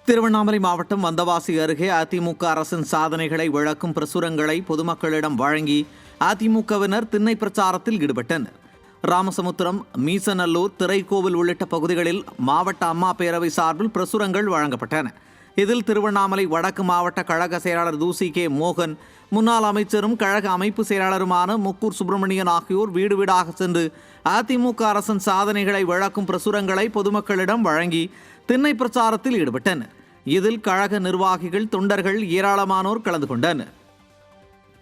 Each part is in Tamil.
திருவண்ணாமலை மாவட்டம் வந்தவாசி அருகே அதிமுக அரசின் சாதனைகளை விளக்கும் பிரசுரங்களை பொதுமக்களிடம் வழங்கி அதிமுகவினர் திண்ணை பிரச்சாரத்தில் ஈடுபட்டனர். ராமசமுத்திரம், மீசநல்லூர், திரைக்கோவில் உள்ளிட்ட பகுதிகளில் மாவட்ட அம்மா பேரவை சார்பில் பிரசுரங்கள் வழங்கப்பட்டன. இதில் திருவண்ணாமலை வடக்கு மாவட்ட கழக செயலாளர் தூசி கே மோகன், முன்னாள் அமைச்சரும் கழக அமைப்பு செயலாளருமான முக்கூர் சுப்பிரமணியன் ஆகியோர் வீடு வீடாக சென்று அதிமுக அரசின் சாதனைகளை விளக்கும் பிரசுரங்களை பொதுமக்களிடம் வழங்கி திண்ணை பிரச்சாரத்தில் ஈடுபட்டனர். இதில் கழக நிர்வாகிகள், தொண்டர்கள் ஏராளமானோர் கலந்து கொண்டனர்.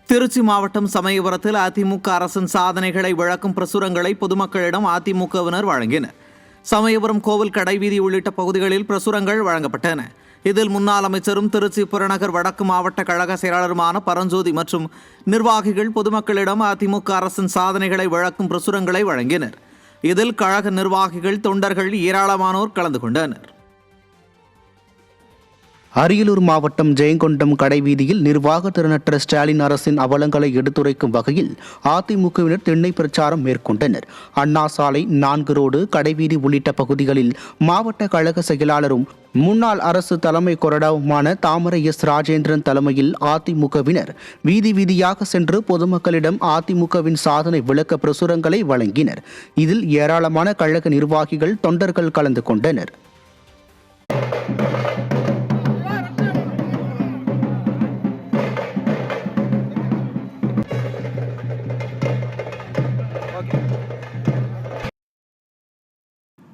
திருச்சி மாவட்டம் சமயபுரத்தில் அதிமுக அரசின் சாதனைகளை விளக்கும் பிரசுரங்களை பொதுமக்களிடம் அதிமுகவினர் வழங்கினர். சமயபுரம் கோவில் கடைவீதி உள்ளிட்ட பகுதிகளில் பிரசுரங்கள் வழங்கப்பட்டன. இதில் முன்னாள் அமைச்சரும் திருச்சி புறநகர் வடக்கு மாவட்ட கழக செயலாளருமான பரஞ்சோதி மற்றும் நிர்வாகிகள் பொதுமக்களிடம் அதிமுக அரசின் சாதனைகளை விளக்கும் பிரசுரங்களை வழங்கினர். இதில் கழக நிர்வாகிகள், தொண்டர்கள் ஏராளமானோர் கலந்து கொண்டனர். அரியலூர் மாவட்டம் ஜெயங்கொண்டம் கடைவீதியில் நிர்வாக திறனற்ற ஸ்டாலின் அரசின் அவலங்களை எடுத்துரைக்கும் வகையில் அதிமுகவினர் திண்ணை பிரச்சாரம் மேற்கொண்டனர். அண்ணா சாலை, 4 ரோடு, கடைவீதி உள்ளிட்ட பகுதிகளில் மாவட்ட கழக செயலாளரும் முன்னாள் அரசு தலைமை கொறடாவுமான தாமரை எஸ் ராஜேந்திரன் தலைமையில் அதிமுகவினர் வீதி வீதியாக சென்று பொதுமக்களிடம் அதிமுகவின் சாதனை விளக்க பிரசுரங்களை வழங்கினர். இதில் ஏராளமான கழக நிர்வாகிகள், தொண்டர்கள் கலந்து கொண்டனர்.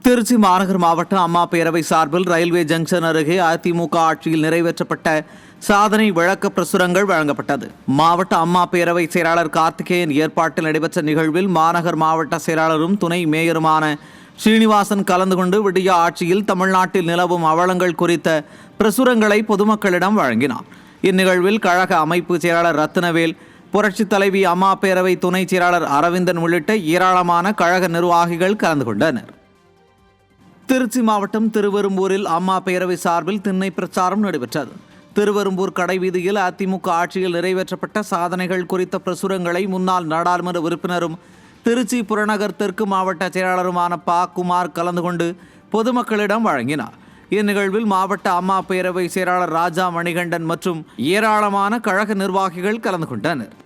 திருச்சி மாநகர் மாவட்ட அம்மா பேரவை சார்பில் ரயில்வே ஜங்ஷன் அருகே அதிமுக ஆட்சியில் நிறைவேற்றப்பட்ட சாதனை விளக்க பிரசுரங்கள் வழங்கப்பட்டது. மாவட்ட அம்மா பேரவை செயலாளர் கார்த்திகேயன் ஏற்பாட்டில் நடைபெற்ற நிகழ்வில் மாநகர் மாவட்ட செயலாளரும் துணை மேயருமான ஸ்ரீனிவாசன் கலந்து கொண்டு விடிய ஆட்சியில் தமிழ்நாட்டில் நிலவும் அவலங்கள் குறித்த பிரசுரங்களை பொதுமக்களிடம் வழங்கினார். இந்நிகழ்வில் கழக அமைப்பு செயலாளர் ரத்னவேல், புரட்சித் தலைவி அம்மா பேரவை துணை செயலாளர் அரவிந்தன் உள்ளிட்ட ஏராளமான கழக நிர்வாகிகள் கலந்து கொண்டனர். திருச்சி மாவட்டம் திருவெரும்பூரில் அம்மா பேரவை சார்பில் திண்ணை பிரச்சாரம் நடைபெற்றது. திருவெரும்பூர் கடைவீதியில் அதிமுக ஆட்சியில் நிறைவேற்றப்பட்ட சாதனைகள் குறித்த பிரசுரங்களை முன்னாள் நாடாளுமன்ற உறுப்பினரும் திருச்சி புறநகர் தெற்கு மாவட்ட செயலாளருமான பா. குமார் கலந்து கொண்டு பொதுமக்களிடம் வழங்கினார். இந்நிகழ்வில் மாவட்ட அம்மா பேரவை செயலாளர் ராஜா மணிகண்டன் மற்றும் ஏராளமான கழக நிர்வாகிகள் கலந்து கொண்டனர்.